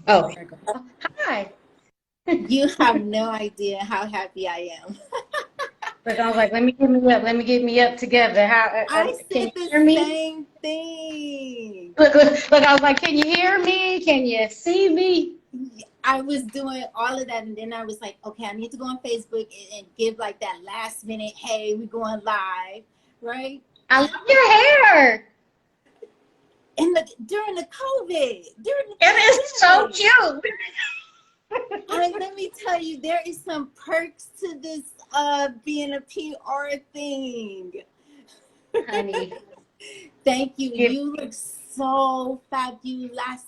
Oh, hi. You have no idea how happy I am. But I was like, let me get me up. Let me get me up together. How I can said you the hear me? same thing. Look, I was like, can you hear me? Can you see me? I was doing all of that, and then I was like, okay, I need to go on Facebook and give like that last minute, hey, we're going live, right? I love your hair. During the COVID, It is so cute. let me tell you, there is some perks to this being a PR thing. Honey. Thank you. You look so fabulous.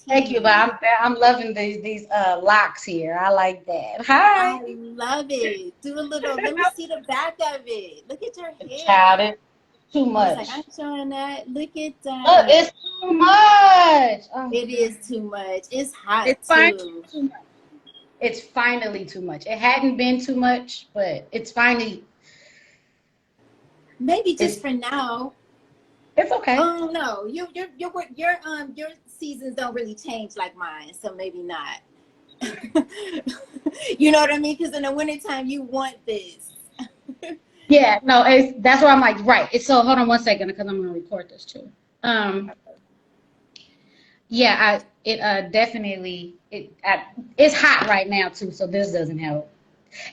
Thank you, but I'm loving these locks here. I like that. Hi. I love it. Do a little. Let me see the back of it. Look at your hair. Child, it's too I much. was like, I'm showing that. Look at that. Oh, it's too much. Oh, it is too much. It's hot it's too. too much. It's finally too much. It hadn't been too much, but it's finally. Maybe just for now. It's okay. Oh no, your seasons don't really change like mine, so maybe not. You know what I mean? Because in the wintertime, you want this. Yeah, no, that's why I'm like, right. It's so hold on one second because I'm gonna record this too. Yeah, definitely it's hot right now too, so this doesn't help.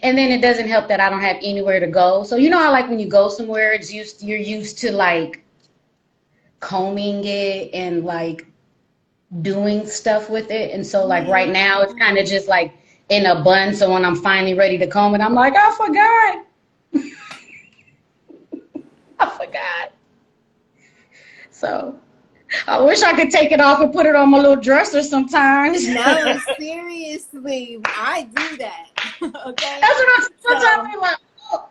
And then it doesn't help that I don't have anywhere to go. So you know how like when you go somewhere, you're used to like combing it and like doing stuff with it. And so like right now it's kind of just like in a bun. So when I'm finally ready to comb it, I'm like, I forgot. I forgot. So I wish I could take it off and put it on my little dresser sometimes. No, seriously, I do that. Okay. That's what I'm like. Oh.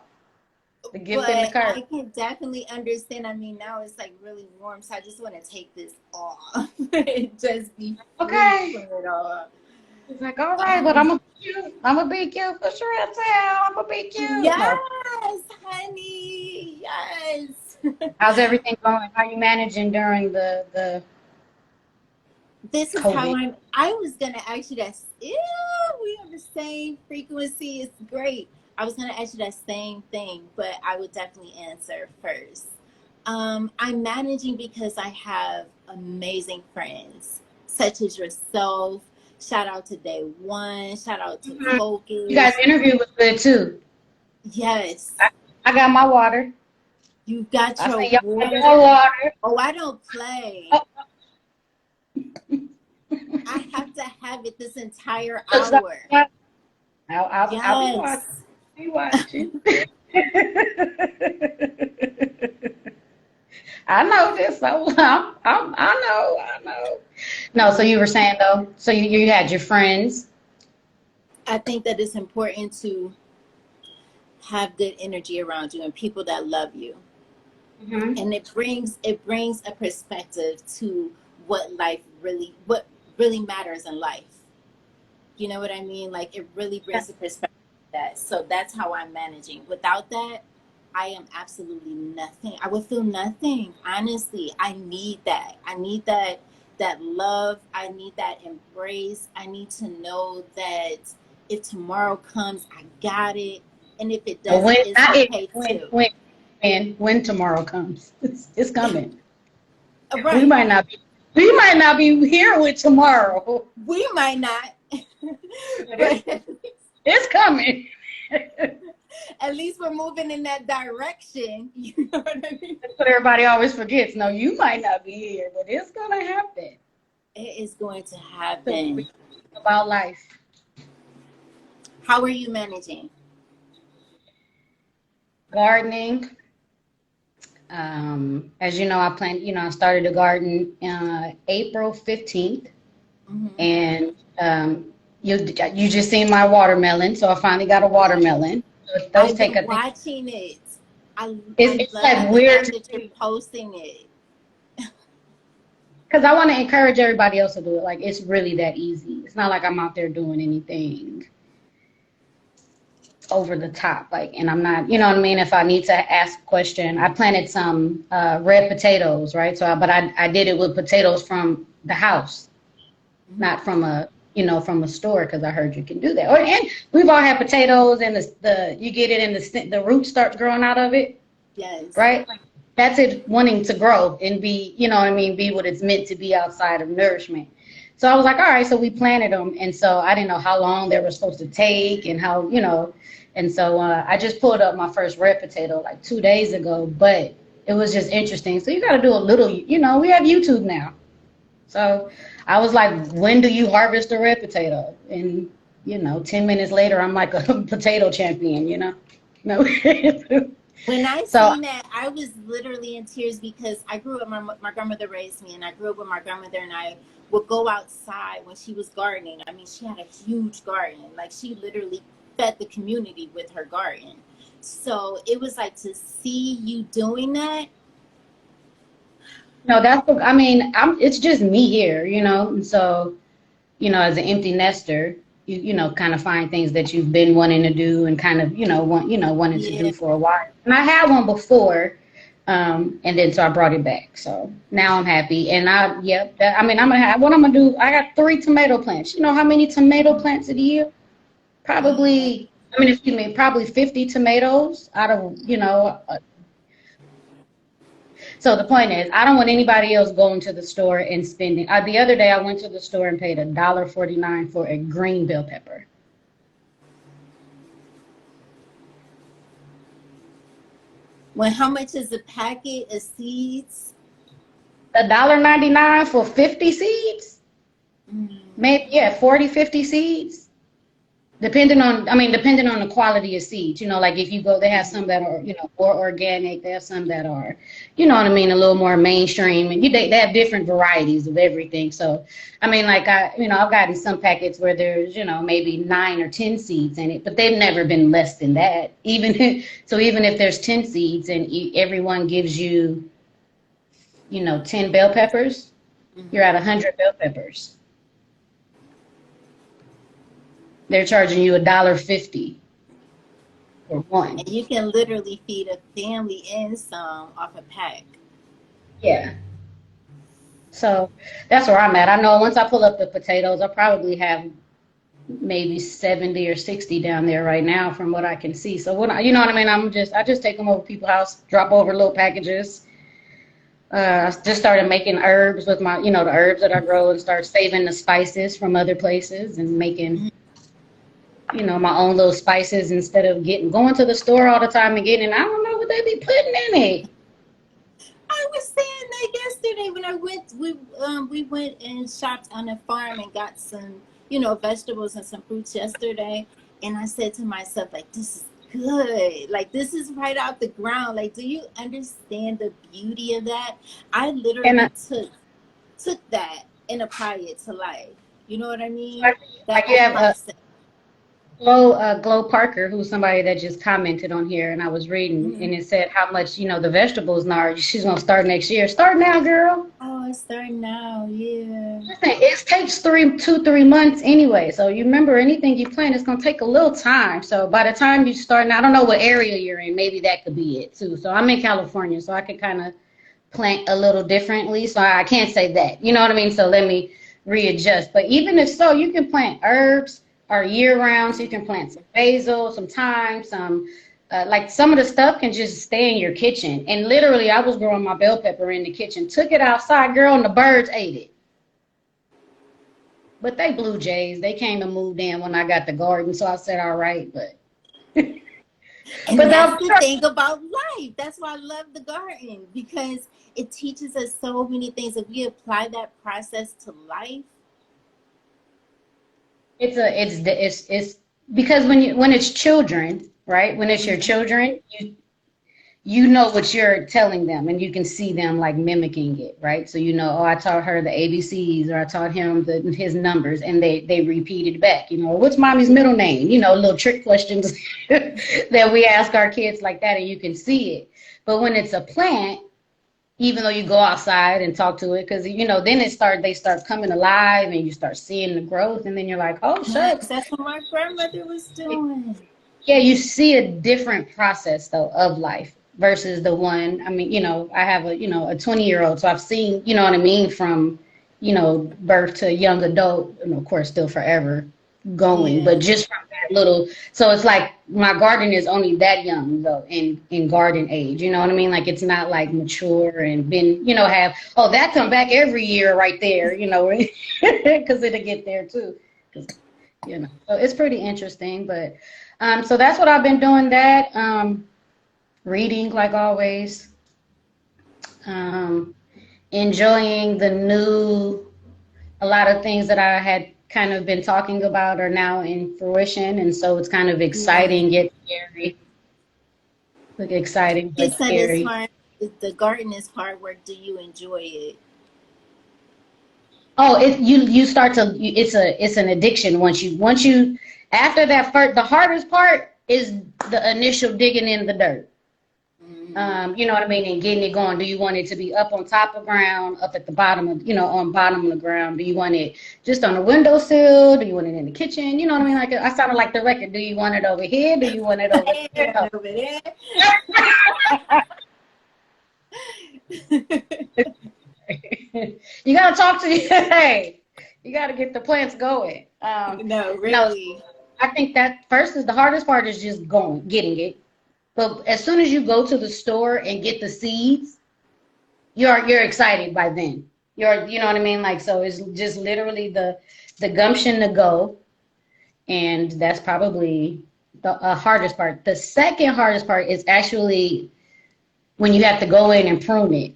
The gift in the But cart. I can definitely understand. I mean, now it's like really warm, so I just want to take this off. Just be Okay. From it off. It's like, all right, but I'm gonna be cute for Sherontelle. I'm gonna be cute. Yes, honey. Yes. How's everything going? How are you managing during the This is COVID? how I was gonna ask you that. Yeah, we have the same frequency. It's great. I was gonna ask you that same thing, but I would definitely answer first. I'm managing because I have amazing friends, such as yourself. Shout out to Day One. Shout out to Focus. You guys' interview was good too. Yes. I got my water. You got your water. Oh, I don't play. Oh. I have to have it this entire hour. I'll be watching. I know this. I know. No, so you were saying though. So you had your friends. I think that it's important to have good energy around you and people that love you. Mm-hmm. And it brings a perspective to what really matters in life. You know what I mean? Like it really brings a perspective to that. So that's how I'm managing. Without that, I am absolutely nothing. I would feel nothing. Honestly, I need that. I need that love. I need that embrace. I need to know that if tomorrow comes, I got it. And if it doesn't, it's okay too. When tomorrow comes, it's coming. Right. We might not be here with tomorrow. We might not. But it's coming. At least we're moving in that direction. You know what I mean? That's what everybody always forgets. No, you might not be here, but it's gonna happen. It is going to happen. About life. How are you managing? Gardening. As you know, I started a garden April 15th. Mm-hmm. And you just seen my watermelon, so I finally got a watermelon. So I've been watching it. It's like weird that you're posting it. Because I want to encourage everybody else to do it. Like it's really that easy. It's not like I'm out there doing anything over the top. And I'm not, you know what I mean? If I need to ask a question, I planted some red potatoes, right? But I did it with potatoes from the house. not from a, from a store, because I heard you can do that. Or, and we've all had potatoes, and the you get it, and the root starts growing out of it. Yes. Right? That's it, wanting to grow and be, be what it's meant to be outside of nourishment. So I was like, all right, so we planted them. And so I didn't know how long they were supposed to take and how, and so I just pulled up my first red potato like 2 days ago, but it was just interesting. So you got to do a little, we have YouTube now. So I was like, when do you harvest a red potato? And, 10 minutes later, I'm like a potato champion, No. When I seen that, I was literally in tears because I grew up, my grandmother raised me, and I grew up with my grandmother, and I would go outside when she was gardening. I mean, she had a huge garden. Like, she literally fed the community with her garden. So it was like, to see you doing that. No, it's just me here, and so, as an empty nester, you kind of find things that you've been wanting to do and kind of, wanting to do for a while. And I had one before, and then so I brought it back. So now I'm happy. And I'm gonna have, what I'm gonna do, I got 3 tomato plants. You know how many tomato plants a year? Probably 50 tomatoes out of, so the point is, I don't want anybody else going to the store and spending. The other day I went to the store and paid $1.49 for a green bell pepper. Well, how much is a packet of seeds? $1.99 for 50 seeds? Maybe, 40, 50 seeds. Depending on the quality of seeds, like if you go, they have some that are, more organic. They have some that are, a little more mainstream, and they have different varieties of everything. So, I've gotten some packets where there's, maybe 9 or 10 seeds in it, but they've never been less than that. Even if there's 10 seeds and everyone gives you, 10 bell peppers, you're at 100 bell peppers. They're charging you $1.50 for one. And you can literally feed a family and some off a pack. Yeah. So that's where I'm at. I know once I pull up the potatoes, I'll probably have maybe 70 or 60 down there right now from what I can see. So I just take them over to people's house, drop over little packages. I just started making herbs with my, the herbs that I grow, and start saving the spices from other places and making my own little spices instead of going to the store all the time and getting, I don't know what they be putting in it. I was saying that yesterday when I went, we went and shopped on a farm and got some, vegetables and some fruits yesterday. And I said to myself, like, this is good. Like, this is right out the ground. Like, do you understand the beauty of that? I literally took that and applied it to life. You know what I mean? Like you have Glow Parker, who's somebody that just commented on here, and I was reading, and it said how much, the vegetables now, she's going to start next year. Start now, girl. Oh, it's starting now, yeah. It takes 3 months anyway. So you remember, anything you plant, it's going to take a little time. So by the time you start, I don't know what area you're in, maybe that could be it too. So I'm in California, so I can kind of plant a little differently. So I can't say that, you know what I mean? So let me readjust. But even if so, you can plant herbs are year round, so you can plant some basil, some thyme, some like some of the stuff can just stay in your kitchen. And literally, I was growing my bell pepper in the kitchen, took it outside, girl, and the birds ate it. But they blue jays, they came and moved in when I got the garden, so I said, all right, but. And but that's the thing about life. That's why I love the garden, because it teaches us so many things. If we apply that process to life. It's because when it's children, right? When it's your children, you know what you're telling them, and you can see them like mimicking it, right? So I taught her the ABCs, or I taught him his numbers, and they repeated back. What's mommy's middle name? Little trick questions that we ask our kids like that, and you can see it. But when it's a plant, even though you go outside and talk to it, because then they start coming alive, and you start seeing the growth, and then you're like, oh shucks. That's what my grandmother was doing. Yeah, you see a different process though of life versus the one. I have a 20-year-old, so I've seen, from you know, birth to young adult, and of course still forever going, but just from that little, so it's like my garden is only that young though in garden age, you know what I mean? Like it's not like mature and been, you know, have, oh, that come back every year right there, you know, because it'll get there too, you know, so it's pretty interesting. But so that's what I've been doing, that reading like always, enjoying a lot of things that I had kind of been talking about are now in fruition, and so it's kind of exciting yet scary. Like exciting but scary. The garden is hard work. Do you enjoy it? Oh, you start to, it's an addiction once you after that first, the hardest part is the initial digging in the dirt. You know what I mean, and getting it going. Do you want it to be up on top of ground, up at the bottom of, you know, on bottom of the ground? Do you want it just on the windowsill? Do you want it in the kitchen? You know what I mean? Like I sounded like the record. Do you want it over here? Do you want it over there? Over there. You gotta talk to you. Hey, you gotta get the plants going. No, really. No, I think that first is the hardest part, is just getting it. But as soon as you go to the store and get the seeds, you're excited by then. You know what I mean? Like, so it's just literally the gumption to go. And that's probably the hardest part. The second hardest part is actually when you have to go in and prune it.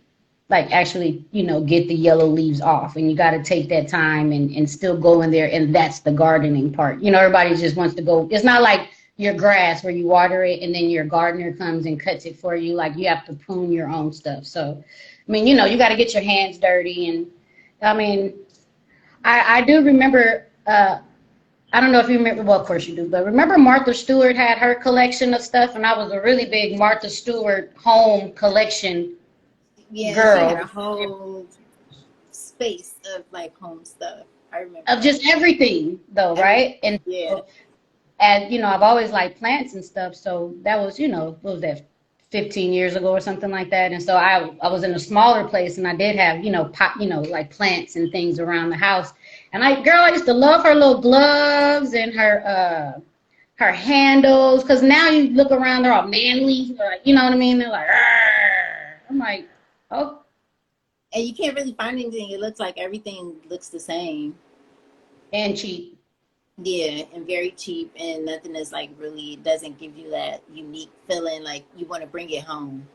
Like actually, you know, get the yellow leaves off, and you got to take that time and still go in there. And that's the gardening part. You know, everybody just wants to go. It's not like your grass where you water it and then your gardener comes and cuts it for you. Like you have to prune your own stuff. So, I mean, you know, you got to get your hands dirty. And I mean, I do remember, I don't know if you remember, well, of course you do, but remember Martha Stewart had her collection of stuff, and I was a really big Martha Stewart home collection girl. She had a whole space of like home stuff. I remember. Of just everything though, right? And and, you know, I've always liked plants and stuff. So that was, you know, what was that, 15 years ago or something like that. And so I was in a smaller place, and I did have, you know, like plants and things around the house. And I used to love her little gloves and her handles. Cause now you look around, they're all manly, like, you know what I mean? They're like, argh. I'm like, oh. And you can't really find anything. It looks like everything looks the same. And cheap. Yeah, and very cheap, and nothing is like really doesn't give you that unique feeling like you want to bring it home.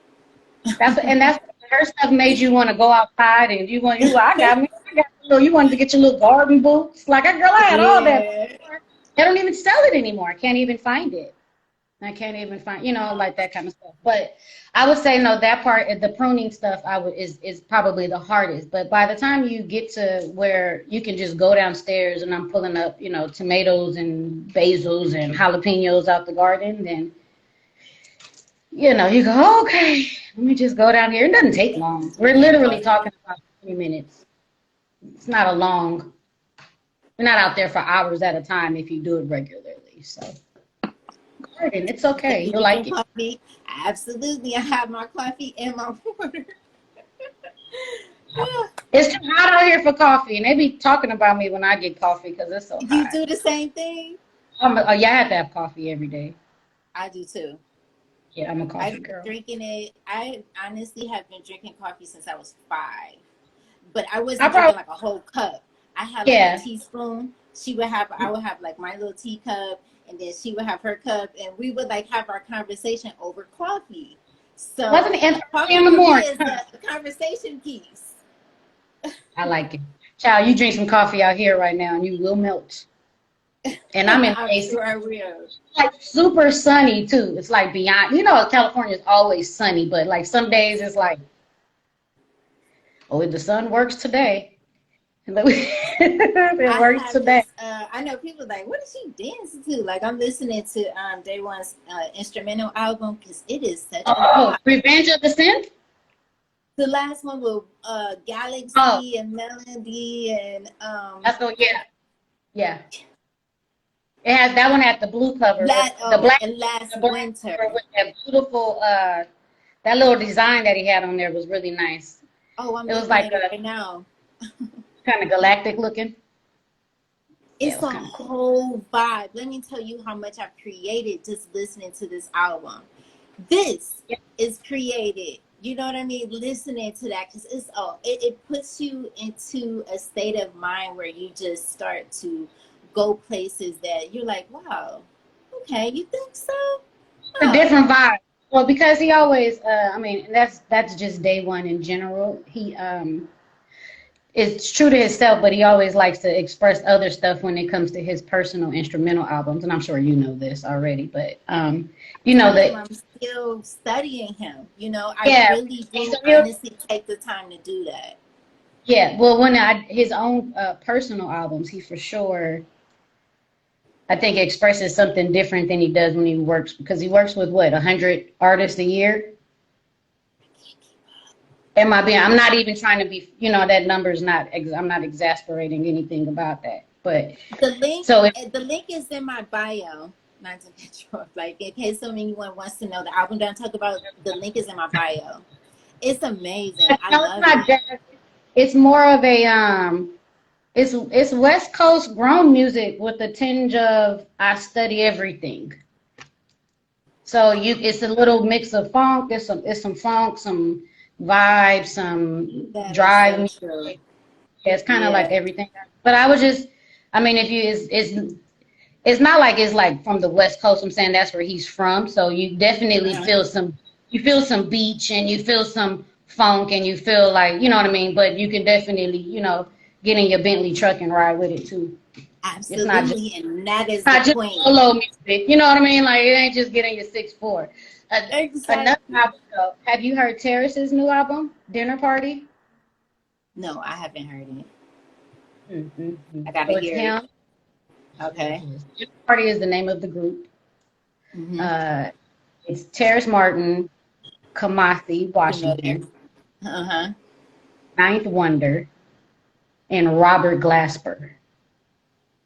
That's her stuff made you want to go outside, and you wanted to get your little garden boots. Like I had all that. They don't even sell it anymore. I can't even find it. I can't even find, you know, like that kind of stuff. But I would say, no, that part, the pruning stuff, is probably the hardest. But by the time you get to where you can just go downstairs and I'm pulling up, you know, tomatoes and basils and jalapenos out the garden, then, you know, you go, okay, let me just go down here. It doesn't take long. We're literally talking about 3 minutes. It's not a long, you're not out there for hours at a time if you do it regularly. So. And it's okay. You like coffee? Absolutely. I have my coffee and my water. It's too hot out here for coffee, and they be talking about me when I get coffee because it's so hot. You do the same thing? Yeah, I have to have coffee every day. I do too. Yeah, I'm a coffee girl. Drinking it. I honestly have been drinking coffee since I was 5, but I wasn't drinking like a whole cup. I had like a teaspoon. I would have like my little teacup. And then she would have her cup, and we would like have our conversation over coffee. So wasn't it in the morning? Is a conversation piece. I like it. Child, you drink some coffee out here right now, and you will melt. And I'm in I'm sure I will. Like super sunny too. It's like beyond. You know, California is always sunny, but like some days it's like, oh, the sun works today. It works today. I know people like, what is she dancing to? Like I'm listening to Day One's instrumental album because it is such a Revenge of the Synth? The last one with Galaxy and Melody and that's the yeah. It has that one had the blue cover. The black and Last Winter with that beautiful that little design that he had on there was really nice. Oh, I'm it was like right now. Kind of galactic looking. It's a whole vibe. Let me tell you how much I've created just listening to this album. This is created, you know what I mean? Listening to that, because it puts you into a state of mind where you just start to go places that you're like, wow, okay, you think so? A different vibe. Well, because he always, I mean, that's just day one in general. He is true to himself, but he always likes to express other stuff when it comes to his personal instrumental albums. And I'm sure you know this already, but you know that I'm still studying him. You know, I really do honestly take the time to do that. Yeah, well, his own personal albums, he for sure, I think, expresses something different than he does when he works, because he works with what, 100 artists a year. I'm not even trying to be, you know, that number is not, I'm not exasperating anything about that. But the link is in my bio. Not to get you off, like, in case anyone wants to know the album that I'm talking about, the link is in my bio. It's amazing. I love it. Jazz. It's more of a it's West Coast grown music with a tinge of I study everything. So it's a little mix of funk. It's some funk, some vibes, some drive music. Yeah, it's kind of like everything. But I mean, if you it's not like it's like from the West Coast. I'm saying that's where he's from. So you definitely feel some beach, and you feel some funk, and you feel like, you know what I mean. But you can definitely, you know, get in your Bentley truck and ride with it too. Absolutely, and that is the point. Solo music, you know what I mean? Like, it ain't just getting your 6'4". Exactly. Another album, though. Have you heard Terrace's new album, Dinner Party? No, I haven't heard it. Mm-hmm. I gotta hear him. it. Okay. Dinner Party is the name of the group. It's Terrace Martin, Kamasi Washington, Ninth Wonder, and Robert Glasper.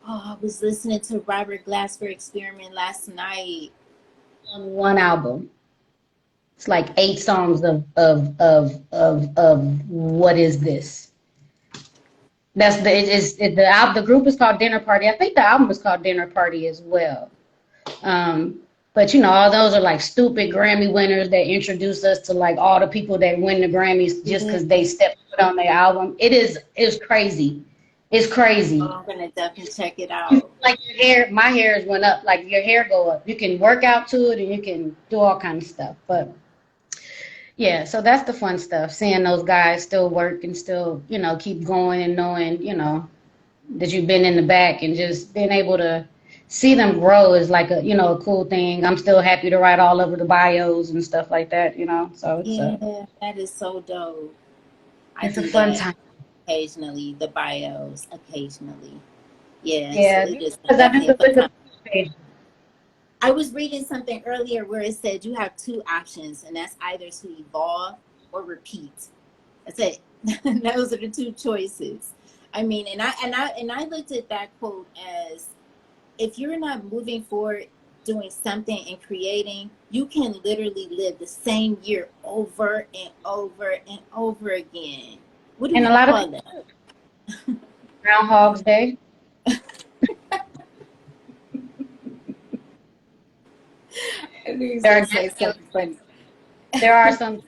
Oh, I was listening to Robert Glasper Experiment last night. On one album. It's like 8 songs of what is this? The group is called Dinner Party. I think the album is called Dinner Party as well. But you know, all those are like stupid Grammy winners that introduce us to like all the people that win the Grammys just because they stepped foot on their album. It's crazy. It's crazy. Oh, I'm gonna definitely check it out. Like my hairs went up. Like your hair go up. You can work out to it, and you can do all kinds of stuff. But yeah, so that's the fun stuff. Seeing those guys still work and still, you know, keep going, and knowing, you know, that you've been in the back, and just being able to see them grow is like a, you know, a cool thing. I'm still happy to write all over the bios and stuff like that, you know. So it's that is so dope. It's a fun time. Occasionally, the bios, occasionally. Yeah. I was reading something earlier where it said you have 2 options, and that's either to evolve or repeat. That's it. Those are the 2 choices. I mean, and I looked at that quote as, if you're not moving forward, doing something and creating, you can literally live the same year over and over and over again. What do you call that? Groundhog's Day. There are some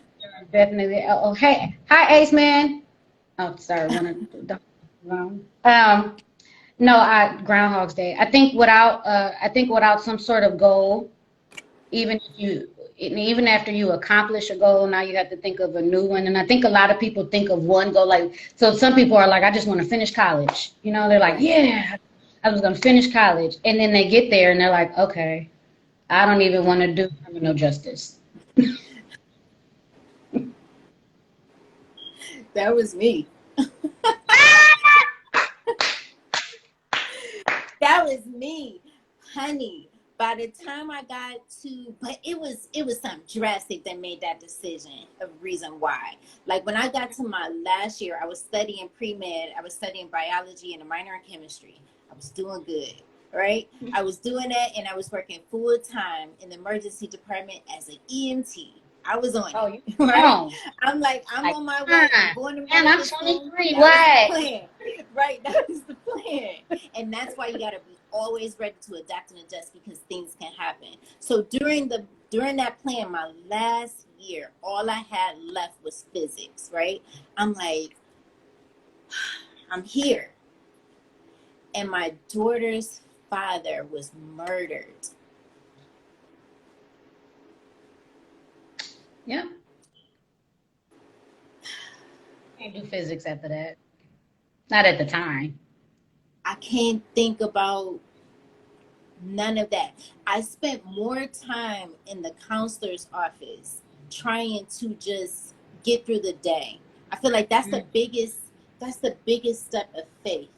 definitely. Oh, hey, hi, Ace Man. Oh, sorry. No, Groundhog's Day. I think without some sort of goal, even after you accomplish a goal, now you have to think of a new one. And I think a lot of people think of one goal, like, so some people are like, I just want to finish college. You know, they're like, yeah, I was going to finish college. And then they get there and they're like, okay, I don't even want to do criminal justice. That was me. That was me, honey. By the time I got to, but it was something drastic that made that decision, a reason why. Like when I got to my last year, I was studying pre-med. I was studying biology and a minor in chemistry. I was doing good, right? I was doing that, and I was working full time in the emergency department as an EMT. I was on Oh, it, you right? know. I'm like, I'm Like, on my way. I'm going to and I'm medical school. 23. That was the What? plan, right? That was the plan. And that's why you got to be always ready to adapt and adjust because things can happen. So during that plan, my last year, all I had left was physics, right? I'm like, I'm here. And my daughter's father was murdered. Yeah. Can't do physics after that. Not at the time. I can't think about none of that. I spent more time in the counselor's office trying to just get through the day. I feel like that's the biggest step of faith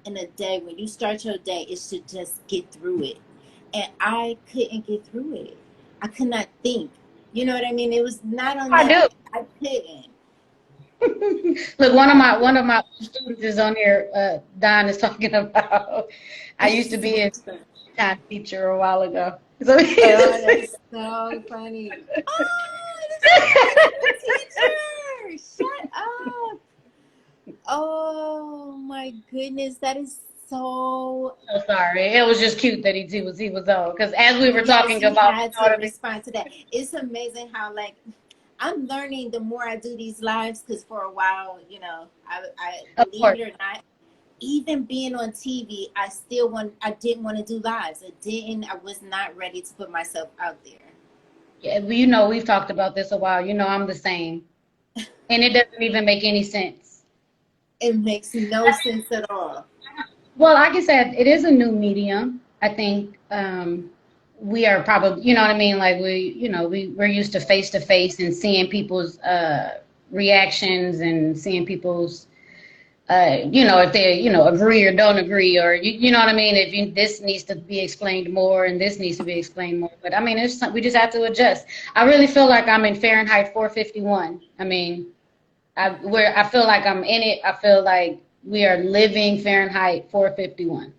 in a day. When you start your day, is to just get through it. And I couldn't get through it. I could not think. You know what I mean? It was not on I that. do. I couldn't. Look, one of my students is on here. Don is talking about. I used to be a time teacher a while ago. So Oh, that's so funny. Oh, this is a teacher. Shut up. Oh my goodness, that is so. so sorry. It was just cute that he was on because as we were Yes, talking you about, had to respond to that. It's amazing how like I'm learning the more I do these lives because for a while, you know, I of believe course. it or not, even being on TV, I didn't want to do lives. I was not ready to put myself out there. Yeah, well, you know, we've talked about this a while. You know, I'm the same, and it doesn't even make any sense. It makes no sense at all. Well, like I said, it is a new medium. I think we are probably, you know what I mean? Like we're used to face and seeing people's reactions and seeing people's, if they, agree or don't agree, or you know what I mean? If this needs to be explained more and this needs to be explained more. But I mean, we just have to adjust. I really feel like I'm in Fahrenheit 451. I mean, I feel like I'm in it. I feel like we are living Fahrenheit 451.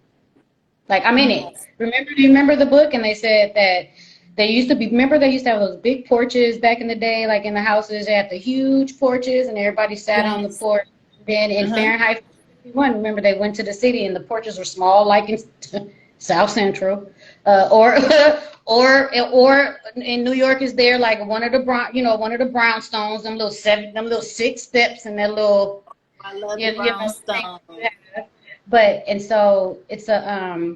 Like I'm in it. Yes. Do you remember the book? And they said that remember they used to have those big porches back in the day, like in the houses, they had the huge porches and everybody sat on the Yes. porch. Then in Uh-huh. Fahrenheit 451, remember they went to the city and the porches were small, like in South Central, or or in New York is there like one of the brownstones, them little 6 steps and that little I love the you know thing. brownstone. But and so it's a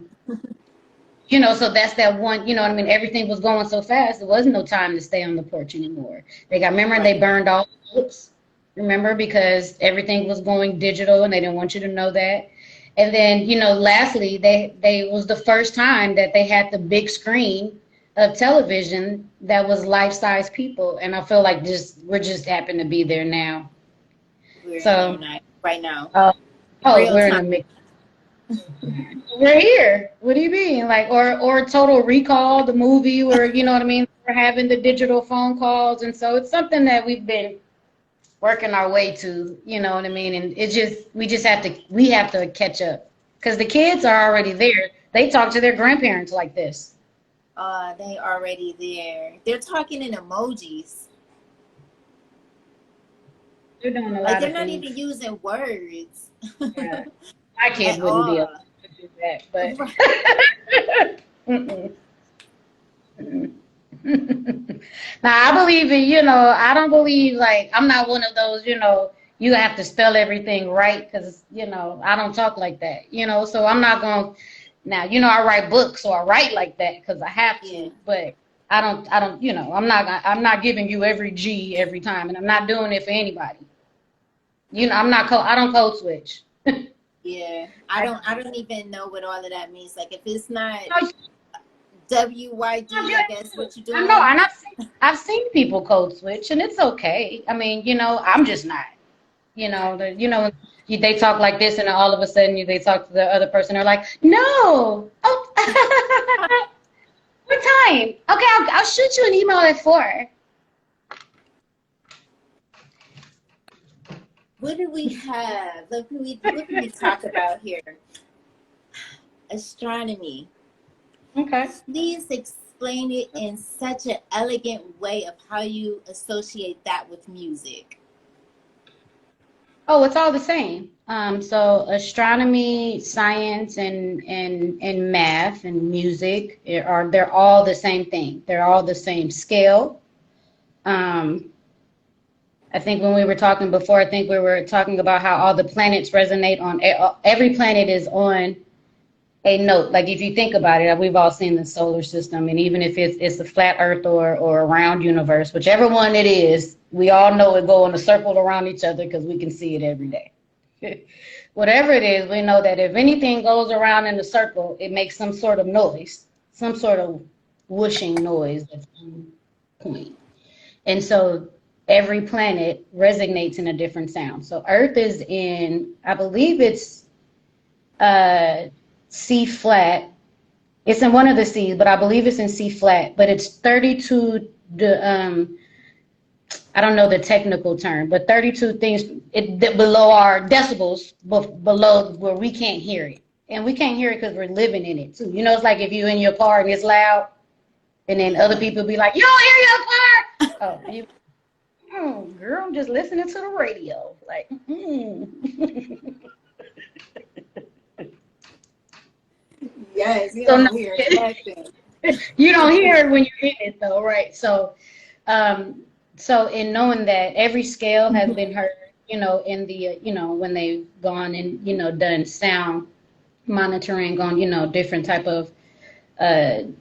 so that's that one, you know what I mean? Everything was going so fast, there wasn't no time to stay on the porch anymore. Remember, they Right. burned all the books, remember, because everything was going digital and they didn't want you to know that. And then, lastly, they was the first time that they had the big screen of television that was life-size people. And I feel like we're just happen to be there now. We're here So, right now. we're Real in time. the mix. We're here. What do you mean? Like, or Total Recall, the movie, where you know what I mean? We're having the digital phone calls, and so it's something that we've been working our way to. You know what I mean? And we have to catch up because the kids are already there. They talk to their grandparents like this. They already there. They're talking in emojis. They're doing a Like lot they're of not even things. using words Yeah. My kids at wouldn't be able all. to do that, but. Right. Mm-mm. Now I believe in, I don't believe like I'm not one of those, you have to spell everything right because, I don't talk like that, so I'm not going to now, I write books, so I write like that because I have Yeah. to, but I don't, I'm not giving you every G every time, and I'm not doing it for anybody. I don't code switch. Yeah. I don't even know what all of that means. Like if it's not No, WYD, I guess what you're I know, doing. and I've seen people code switch, and it's okay. I mean, I'm just not. They talk like this, and then all of a sudden they talk to the other person. They're like, "No, oh, what time? Okay, I'll shoot you an email at 4." What do we have? What can we talk about here? Astronomy. Okay. Please explain it in such an elegant way of how you associate that with music? Oh, it's all the same. So astronomy, science, and math and music they're all the same thing. They're all the same scale. I think when we were talking before, I think we were talking about how all the planets resonate on every planet is on a note. Like if you think about it, we've all seen the solar system, and even if it's a flat Earth or a round universe, whichever one it is, we all know it go in a circle around each other because we can see it every day. Whatever it is, we know that if anything goes around in a circle, it makes some sort of noise, some sort of whooshing noise at some point. And so every planet resonates in a different sound. So Earth is in, I believe it's C flat. It's in one of the C's, but I believe it's in C flat. But it's 32. I don't know the technical term, but 32 things below our decibels, below where we can't hear it, and we can't hear it because we're living in it too. You know, it's like if you're in your car and it's loud, and then other people be like, "You don't hear your car." Oh, girl, I'm just listening to the radio. Like, Yes, you don't hear nothing. You don't hear it when you're in it, though, right? So, so in knowing that every scale has been heard, you know, in the, you know, when they've gone and, you know, done sound monitoring on, you know, different type of, so,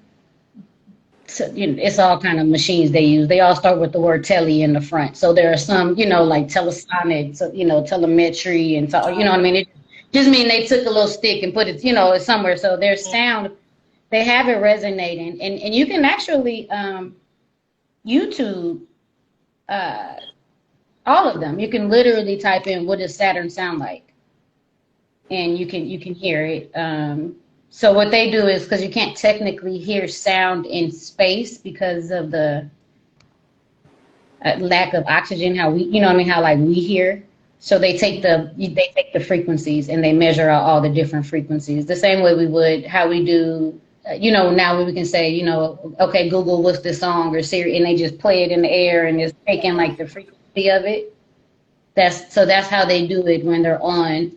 you know, it's all kind of machines they use. They all start with the word tele in the front. So there are some, you know, like telesonic, so, you know, telemetry and so, you know what I mean? It just mean they took a little stick and put it, you know, somewhere. So their sound, they have it resonating. And you can actually YouTube all of them. You can literally type in what does Saturn sound like, and you can hear it. So what they do is, because you can't technically hear sound in space because of the lack of oxygen, how we, you know what I mean, how like we hear. So they take the frequencies and they measure out all the different frequencies the same way we would how we do. You know, now we can say, you know, okay, Google, what's this song, or Siri, and they just play it in the air and it's taking like the frequency of it. That's how they do it when they're on,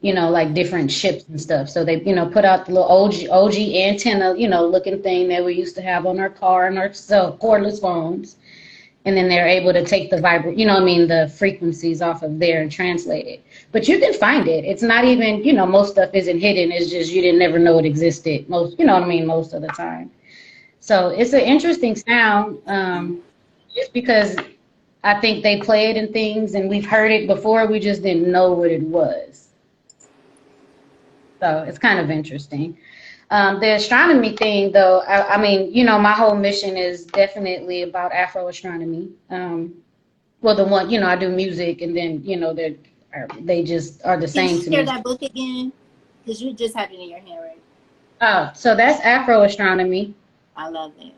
you know, like different ships and stuff. So they, you know, put out the little OG antenna, you know, looking thing that we used to have on our car and our cordless phones. And then they're able to take the you know what I mean, the frequencies off of there and translate it. But you can find it. It's not even, you know, most stuff isn't hidden. It's just you didn't never know it existed. Most, you know what I mean, most of the time. So it's an interesting sound, just because I think they play it in things and we've heard it before. We just didn't know what it was. So it's kind of interesting. The astronomy thing, though, I mean, you know, my whole mission is definitely about Afro astronomy. Well, the one, you know, I do music, and then, you know, they just are the same to me. Can you share that book again? Because you just have it in your hand, right? Oh, so that's Afro astronomy. I love it.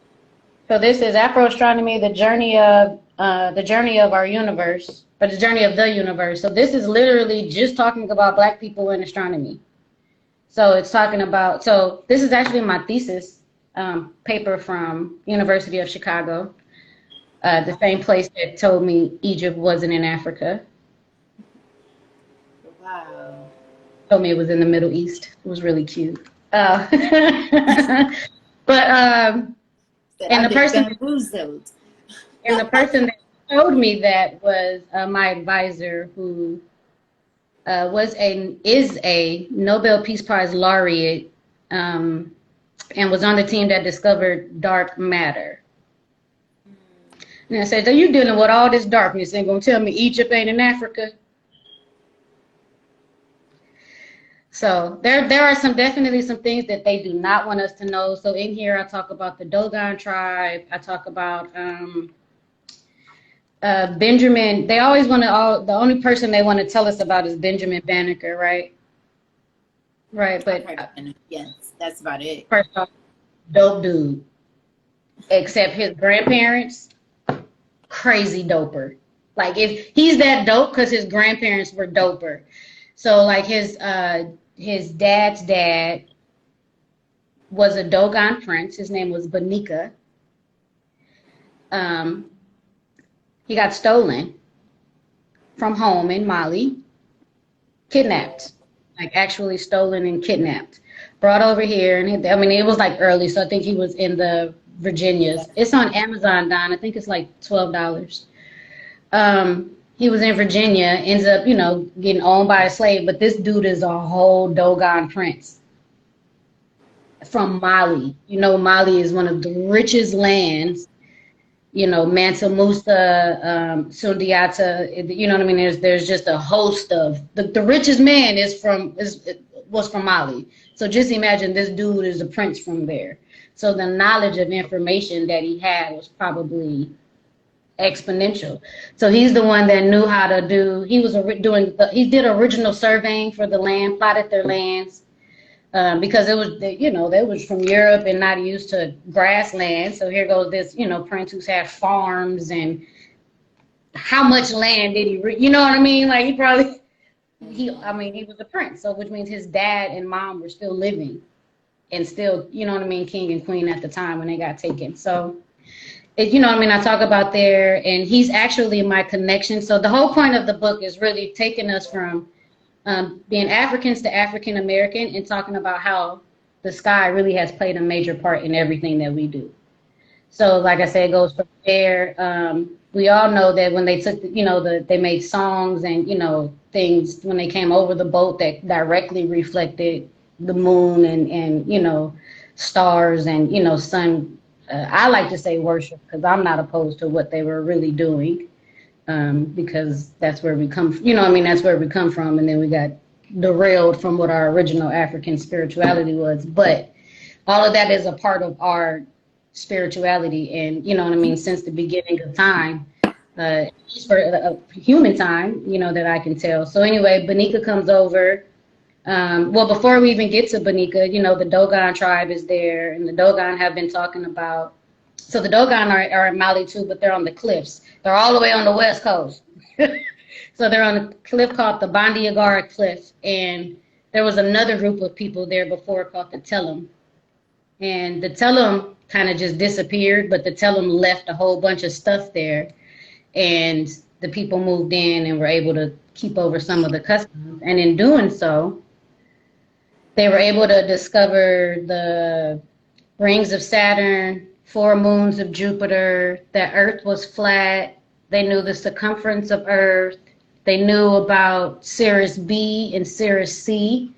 So this is Afro astronomy, the journey of our universe, or the journey of the universe. So this is literally just talking about Black people in astronomy. So it's talking about, so this is actually my thesis paper from University of Chicago, the same place that told me Egypt wasn't in Africa. Wow. Told me it was in the Middle East. It was really cute. But, and the person that told me that was my advisor, who is a Nobel Peace Prize laureate, and was on the team that discovered dark matter. And I said, "Are you dealing with all this darkness and gonna tell me Egypt ain't in Africa?" So there are definitely some things that they do not want us to know. So in here, I talk about the Dogon tribe. I talk about Benjamin. They always want to. The only person they want to tell us about is Benjamin Banneker, right? Right, but yes, that's about it. First off, dope dude. Except his grandparents, crazy doper. Like, if he's that dope because his grandparents were doper. So like his dad's dad was a Dogon prince. His name was Banika. He got stolen from home in Mali, kidnapped, like actually stolen and kidnapped, brought over here. And I mean, it was like early, so I think he was in the Virginias. It's on Amazon, Don. I think it's like $12. He was in Virginia, ends up, you know, getting owned by a slave. But this dude is a whole Dogon prince from Mali. You know, Mali is one of the richest lands. You know, Mansa Musa, Sundiata, you know what I mean? There's just a host of, the richest man was from Mali. So just imagine this dude is a prince from there. So the knowledge of information that he had was probably exponential. So he's the one that knew how to do, he did original surveying for the land, plotted their lands. Because it was, you know, they was from Europe and not used to grassland. So here goes this, you know, prince who's had farms, and how much land did he, you know what I mean? Like he was a prince. So which means his dad and mom were still living and still, you know what I mean, king and queen at the time when they got taken. So, you know what I mean, I talk about there, and he's actually my connection. So the whole point of the book is really taking us from being Africans to African American, and talking about how the sky really has played a major part in everything that we do. So like I said, it goes from there. We all know that when they took, you know, they made songs and, you know, things when they came over the boat that directly reflected the moon and you know, stars and, you know, sun. I like to say worship, because I'm not opposed to what they were really doing. Because that's where we come, you know what I mean, that's where we come from, and then we got derailed from what our original African spirituality was. But all of that is a part of our spirituality, and you know what I mean, since the beginning of time, for human time, you know, that I can tell. So anyway, Banika comes over. Well, before we even get to Banika, you know, the Dogon tribe is there, and the Dogon have been talking about, so the Dogon are in Mali too, but they're on the cliffs. They're all the way on the west coast. So they're on a cliff called the Bandiagara Cliff. And there was another group of people there before called the Tellum. And the Tellum kind of just disappeared, but the Tellum left a whole bunch of stuff there. And the people moved in and were able to keep over some of the customs. And in doing so, they were able to discover the rings of Saturn, 4 moons of Jupiter, that Earth was flat. They knew the circumference of Earth. They knew about Sirius B and Sirius C.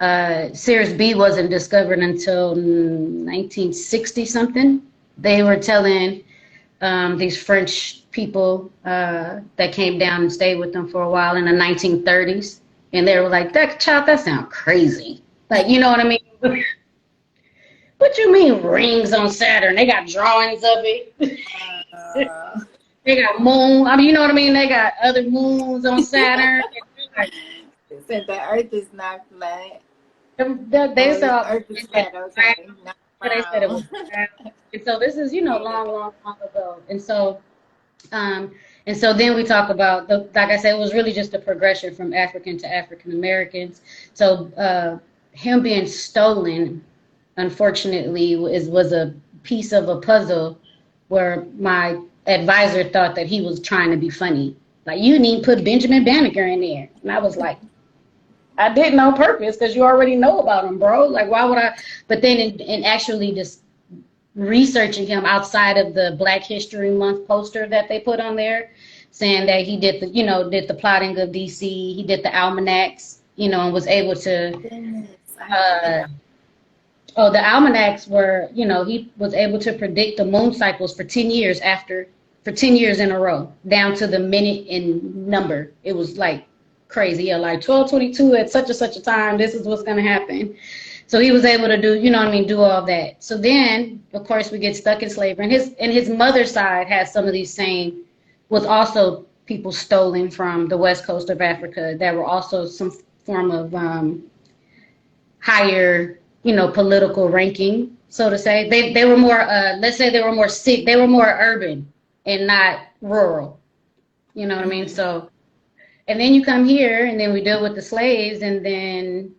Sirius B wasn't discovered until 1960 something. They were telling these French people that came down and stayed with them for a while in the 1930s. And they were like, that sounds crazy. Like, you know what I mean? What you mean rings on Saturn? They got drawings of it. They got moon. I mean, you know what I mean? They got other moons on Saturn. They said the Earth is not flat. They saw Earth is flat. Okay. But they said it was flat. And so this is, you know, long ago. And so then we talk about, like I said, it was really just a progression from African to African Americans. So him being stolen, unfortunately, was a piece of a puzzle where my advisor thought that he was trying to be funny. Like, you didn't put Benjamin Banneker in there. And I was like, I didn't on purpose, because you already know about him, bro. Like, why would I? But then in actually just researching him outside of the Black History Month poster that they put on there, saying that he did the plotting of DC, he did the almanacs, you know, and was able to the almanacs were, you know, he was able to predict the moon cycles for 10 years for 10 years in a row, down to the minute and number. It was like crazy. Yeah, like 12:22 at such and such a time, this is what's going to happen. So he was able to do, you know what I mean, do all that. So then, of course, we get stuck in slavery. And his mother's side has some of these same, was also people stolen from the west coast of Africa that were also some form of higher, you know, political ranking, so to say. They were more, let's say they were more sick, they were more urban and not rural. You know what I mean? So, and then you come here and then we deal with the slaves, and then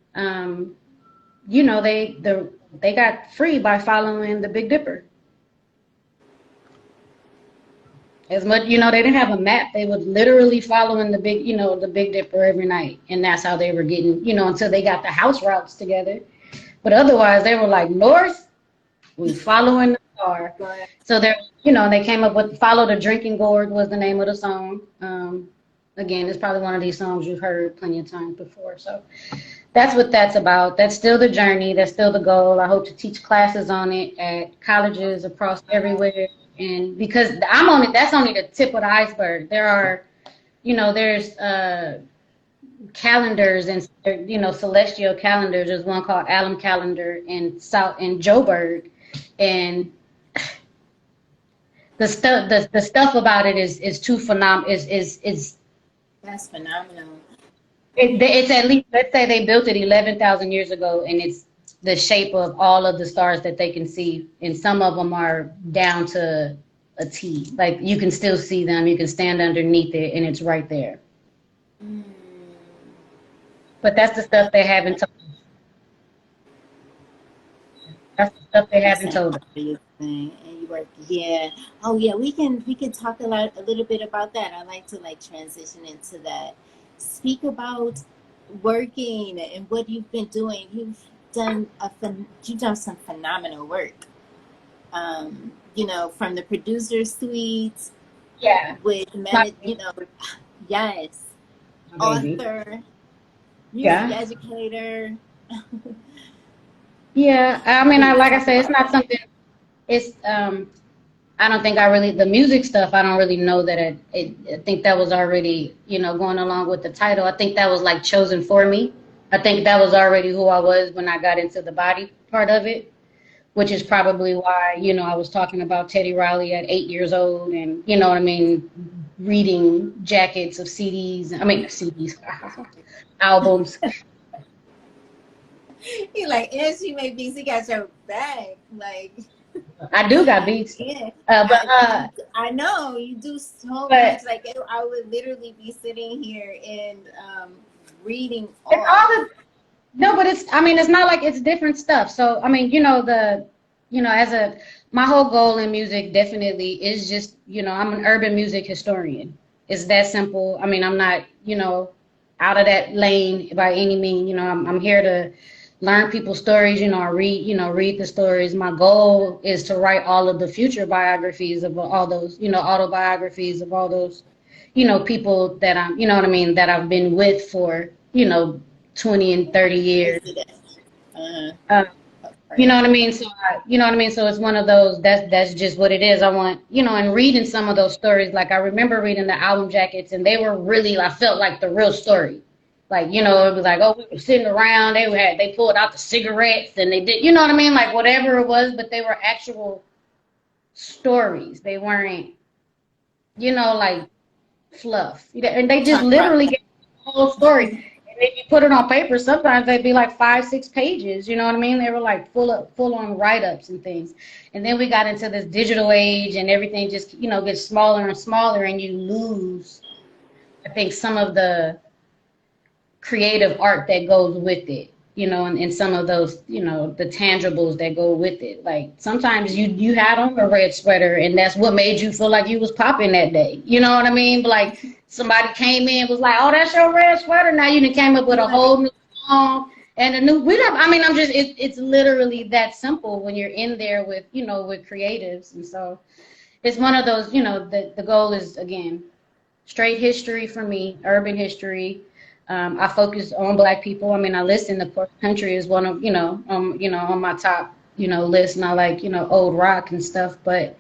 you know, they got free by following the Big Dipper. As much, you know, they didn't have a map. They would literally following the big, you know, the Big Dipper every night. And that's how they were getting, you know, until they got the house routes together. But otherwise, they were like, north, we following the star. So they're, you know, they came up with Follow the Drinking Gourd was the name of the song. Again, it's probably one of these songs you've heard plenty of times before. So that's what that's about. That's still the journey. That's still the goal. I hope to teach classes on it at colleges across everywhere. And because I'm on it, that's only the tip of the iceberg. There are, you know, there's calendars and, you know, celestial calendars. There's one called Alum Calendar in Joburg, and the stuff about it is too phenomenal. That's phenomenal. It's at least, let's say they built it 11,000 years ago, and it's the shape of all of the stars that they can see, and some of them are down to a T. Like you can still see them, you can stand underneath it, and it's right there. But that's the stuff they haven't told us. That's the stuff they haven't told us. And you work, yeah. Oh yeah, we can talk a little bit about that. I like to like transition into that. Speak about working and what you've been doing. You've done some phenomenal work. You know, from the producer suite. Yeah. With you know, yes. Author, music educator. Yeah, I mean, like I said, it's not something. It's I don't think the music stuff. I don't really know that I think that was already, you know, going along with the title. I think that was like chosen for me. I think that was already who I was when I got into the body part of it, which is probably why, you know, I was talking about Teddy Riley at 8 years old, and you know what I mean, reading jackets of CDs. I mean CDs, albums. He like, and she made beats. He got your back, like. I do got beats. Yeah. But I know you do so much. Like I would literally be sitting here and reading no, but it's, I mean, it's not like it's different stuff. So I mean, you know, my whole goal in music definitely is just, you know, I'm an urban music historian. It's that simple. I mean, I'm not, you know, out of that lane by any means. You know, I'm here to learn people's stories, you know, read the stories. My goal is to write all of the future biographies of all those, you know, autobiographies of all those, you know, people that I'm, you know what I mean, that I've been with for, you know, 20 and 30 years. You know what I mean? So, you know what I mean? So it's one of those, that's just what it is. I want, you know, and reading some of those stories, like I remember reading the album jackets, and they were really, I felt like the real story. Like, you know, it was like, oh, we were sitting around, they pulled out the cigarettes and they did, you know what I mean? Like whatever it was, but they were actual stories. They weren't, you know, like fluff. And they just literally get the whole story. And if you put it on paper, sometimes they'd be like 5-6 pages, you know what I mean? They were like full on write-ups and things. And then we got into this digital age, and everything just, you know, gets smaller and smaller, and you lose, I think, some of the creative art that goes with it, you know, and some of those, you know, the tangibles that go with it. Like sometimes you had on a red sweater, and that's what made you feel like you was popping that day. You know what I mean? But like somebody came in, was like, oh, that's your red sweater. Now you done came up with a whole new song and a new, it's literally that simple when you're in there with, you know, with creatives. And so it's one of those, you know, the goal is, again, straight history for me, urban history. I focus on Black people. I mean, I listen to Poor Country is one of, you know, on my top, you know, list, and I like, you know, old rock and stuff. But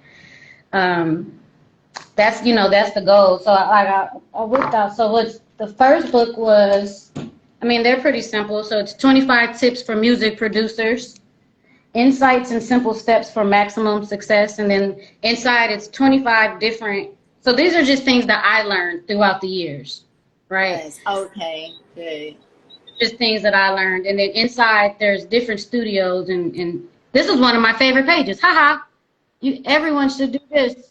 that's, you know, that's the goal. So I worked out. So what's the first book was, I mean, they're pretty simple. So it's 25 tips for music producers, insights and simple steps for maximum success. And then inside it's 25 different. So these are just things that I learned throughout the years. Right. Yes. Okay. Good. Just things that I learned. And then inside there's different studios, and this is one of my favorite pages. Haha. Everyone should do this.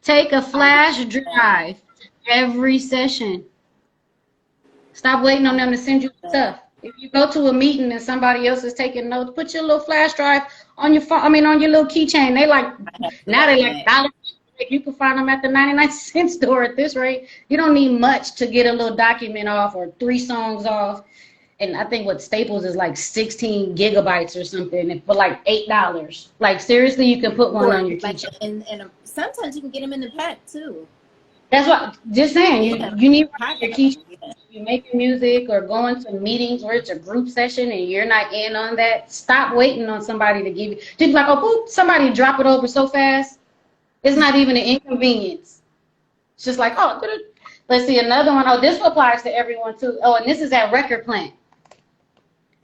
Take a flash drive every session. Stop waiting on them to send you stuff. If you go to a meeting and somebody else is taking notes, put your little flash drive on your phone. I mean, on your little keychain. They like now they like $1. You can find them at the 99-cent store at this rate. You don't need much to get a little document off or 3 songs off. And I think what Staples is like 16 gigabytes or something for like $8. Like seriously, you can put one on your keychain. And sometimes you can get them in the pack too. That's what, just saying, you need your keychain. You're making music or going to meetings where it's a group session and you're not in on that. Stop waiting on somebody to give you. Just like, oh, boop, somebody drop it over so fast. It's not even an inconvenience. It's just like, oh, let's see another one. Oh, this applies to everyone too. Oh, and this is at Record Plant,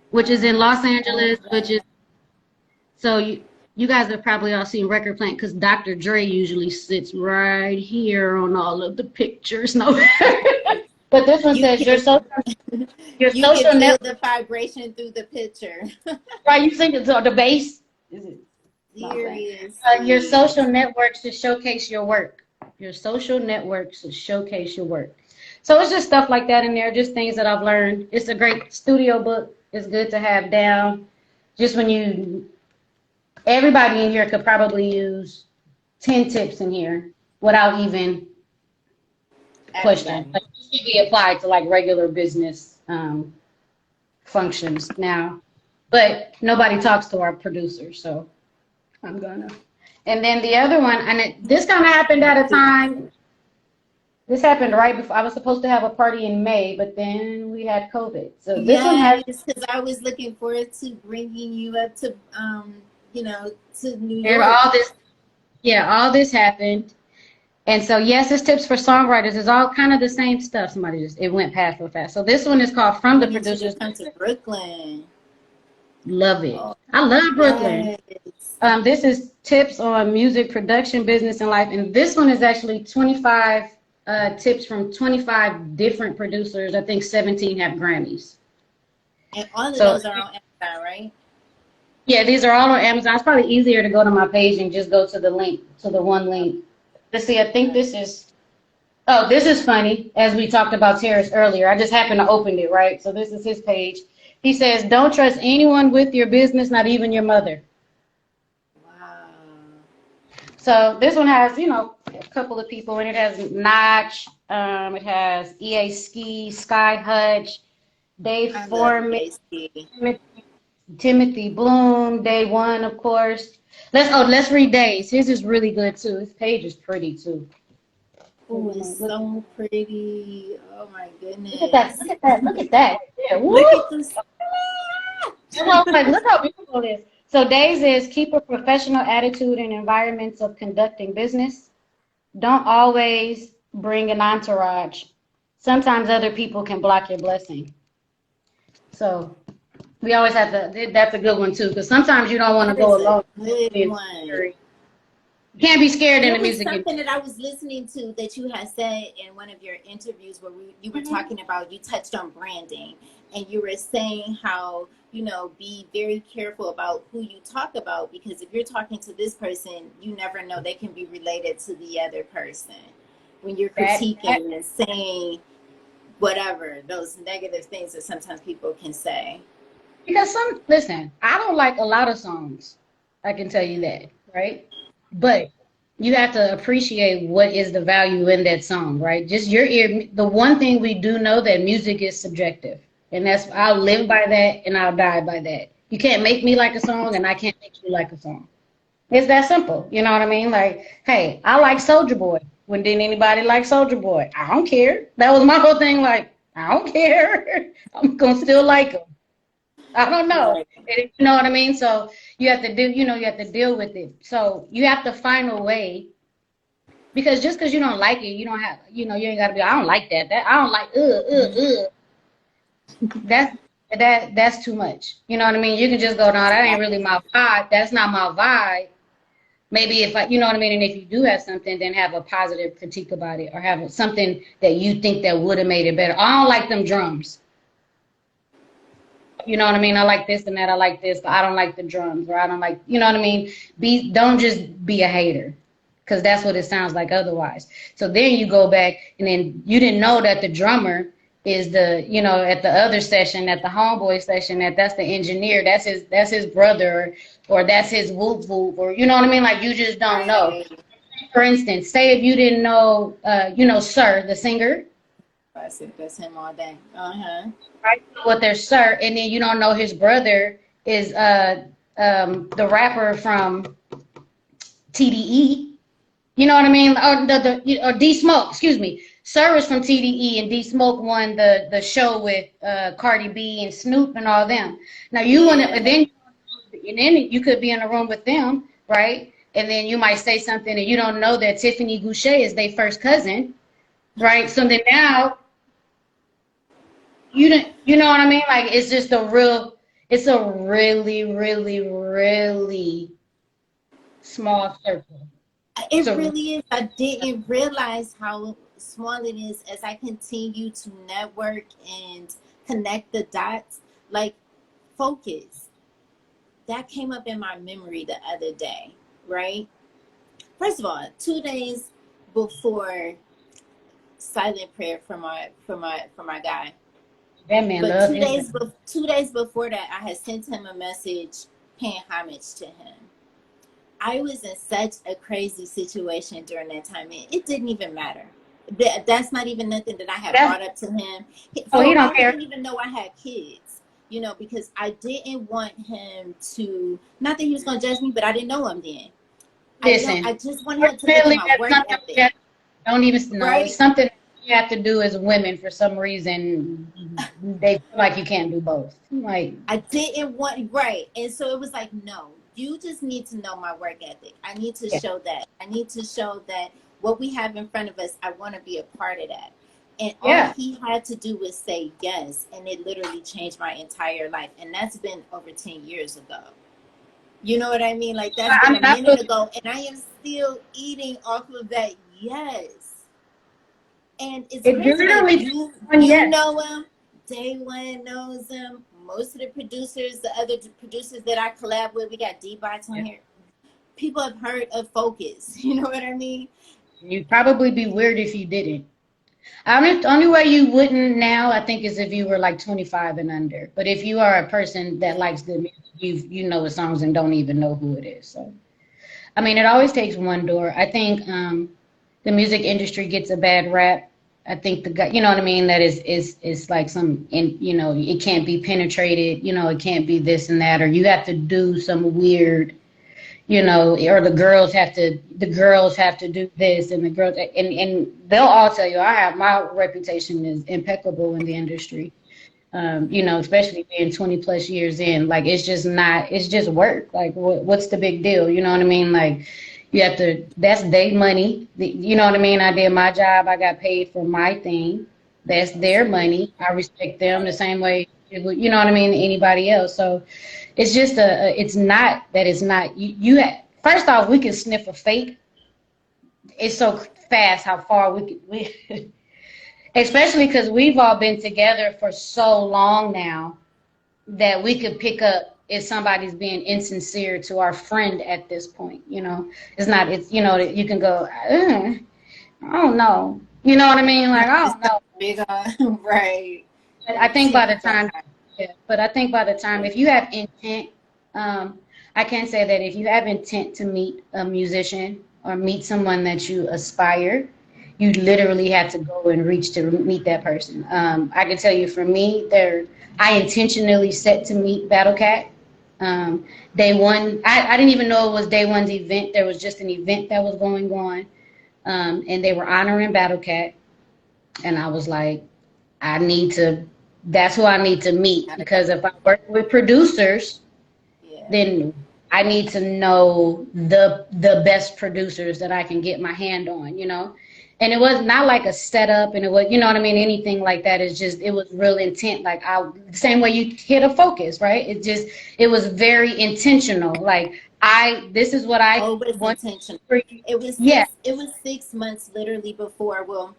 which is in Los Angeles, which is, so you guys have probably all seen Record Plant because Dr. Dre usually sits right here on all of the pictures. No, but this one says your social network. The vibration through the picture. Right, you think it's the bass? Is it? Your social networks to showcase your work. Your social networks to showcase your work. So it's just stuff like that in there, just things that I've learned. It's a great studio book. It's good to have down. Just when everybody in here could probably use 10 tips in here without even question. Like, it should be applied to like regular business functions now. But nobody talks to our producers, so I'm gonna. And then the other one, and this kind of happened at a time. This happened right before I was supposed to have a party in May, but then we had COVID. So this one happened because I was looking forward to bringing you up to, to New York. All this happened, and so yes, it's tips for songwriters. It's all kind of the same stuff. It went past real fast. So this one is called From the Producers. Come to Brooklyn. Love it. I love Brooklyn. Yes. This is tips on music production, business, and life, and this one is actually 25 tips from 25 different producers. I think 17 have Grammys. And all of those are on Amazon, right? Yeah, these are all on Amazon. It's probably easier to go to my page and just go to the link, to the one link. Let's see, I think this is funny, as we talked about Terrace earlier. I just happened to open it, right? So this is his page. He says, don't trust anyone with your business, not even your mother. Wow. So this one has, a couple of people, and it has Notch, it has EA Ski, Sky Hutch, Dave Foreman, Timothy Bloom, Day One, of course. Let's read Days. His is really good too. His page is pretty too. Oh, it's so pretty. Oh my goodness. Look at that. Yeah, look at this. Look how beautiful it is. So Days is keep a professional attitude in environments of conducting business. Don't always bring an entourage. Sometimes other people can block your blessing. So we always have to, that's a good one too, because sometimes you don't want to go alone. You can't be scared in the music. Something that I was listening to that you had said in one of your interviews where you were talking about, you touched on branding, and you were saying how, be very careful about who you talk about, because if you're talking to this person, you never know, they can be related to the other person. When you're critiquing and saying whatever, those negative things that sometimes people can say. Because listen, I don't like a lot of songs. I can tell you that, right? But you have to appreciate what is the value in that song, right? Just your ear. The one thing we do know that music is subjective, and I'll live by that and I'll die by that. You can't make me like a song, and I can't make you like a song. It's that simple. You know what I mean? Like, hey, I like Soulja Boy. When didn't anybody like Soulja Boy? I don't care. That was my whole thing. Like, I don't care. I'm gonna still like him. I don't know. You know what I mean? So you have to deal with it. So you have to find a way, because just because you don't like it, you don't have, you ain't gotta be, I don't like that. I don't like, That's too much. You know what I mean? You can just go, no, that ain't really my vibe. That's not my vibe. Maybe if you know what I mean? And if you do have something, then have a positive critique about it, or have something that you think that would have made it better. I don't like them drums. You know what I mean? I like this and that. I like this, but I don't like the drums, or I don't like, you know what I mean? Don't just be a hater, because that's what it sounds like otherwise. So then you go back, and then you didn't know that the drummer is the, you know, at the other session, at the homeboy session, that's the engineer, that's his brother, or that's his whoop whoop, or you know what I mean? Like you just don't know. For instance, say if you didn't know, you know, Sir, the singer. I said that's him all day. Right. What there's Sir, and then you don't know his brother is the rapper from TDE. You know what I mean? Or D Smoke, excuse me. Sir is from TDE, and D Smoke won the show with Cardi B and Snoop and all them. Now you want to, and then you could be in a room with them, right? And then you might say something, and you don't know that Tiffany Goucher is their first cousin, right? So then now you know what I mean? Like it's just it's a really, really, really small circle. It really is. I didn't realize how small it is as I continue to network and connect the dots. Like, focus. That came up in my memory the other day, right? First of all, 2 days before silent prayer for my guy. That man but 2 days before that, I had sent him a message paying homage to him. I was in such a crazy situation during that time. It didn't even matter. That's not even nothing that I had brought up to him. He don't care. I didn't even know I had kids, you know, because I didn't want him to, not that he was going to judge me, but I didn't know him then. Listen, I just wanted him to look at my work ethic. Don't even know. Right? It's something you have to do as women for some reason. They feel like you can't do both. Like I didn't want, right. And so it was like, no. You just need to know my work ethic. I need to show that. I need to show that what we have in front of us, I want to be a part of that. And all he had to do was say yes. And it literally changed my entire life. And that's been over 10 years ago. You know what I mean? Like that's been a minute ago. And I am still eating off of that yes. And it's crazy. You know him. Day One knows him. Most of the producers, the other producers that I collab with, we got D-Bots on here. People have heard of Focus. You know what I mean? You'd probably be weird if you didn't. The only way you wouldn't now, I think, is if you were like 25 and under. But if you are a person that likes the music, you know the songs and don't even know who it is. So, I mean, it always takes one door. I think the music industry gets a bad rap. I think the guy, you know what I mean, that is like some, you know, it can't be penetrated, you know, it can't be this and that, or you have to do some weird, you know, or the girls have to do this, and the girls, and they'll all tell you, my reputation is impeccable in the industry, you know, especially being 20 plus years in, like, it's just work. Like, what's the big deal? You know what I mean? Like, you have to, that's their money. You know what I mean? I did my job. I got paid for my thing. That's their money. I respect them the same way, you know what I mean, anybody else. So it's just it's not, first off, we can sniff a fake. It's so fast how far we especially because we've all been together for so long now that we could pick up if somebody's being insincere to our friend at this point. You know, it's you know, you can go, I don't know. You know what I mean? Like, I don't know. Big right. I think by the time, if you have intent, I can say that if you have intent to meet a musician or meet someone that you aspire, you literally have to go and reach to meet that person. I can tell you, for me, I intentionally set to meet Battle Cat. Day one, I didn't even know it was Day One's event. There was just an event that was going on, and they were honoring Battle Cat, and I was like, that's who I need to meet, because if I work with producers, then I need to know the best producers that I can get my hand on, you know. And it was not like a setup, and it was, you know what I mean, anything like that. It's just, it was real intent. Like, the same way you hit a focus, right? It was very intentional. Like, this is what I want. Intentional. It was 6 months literally before. Well,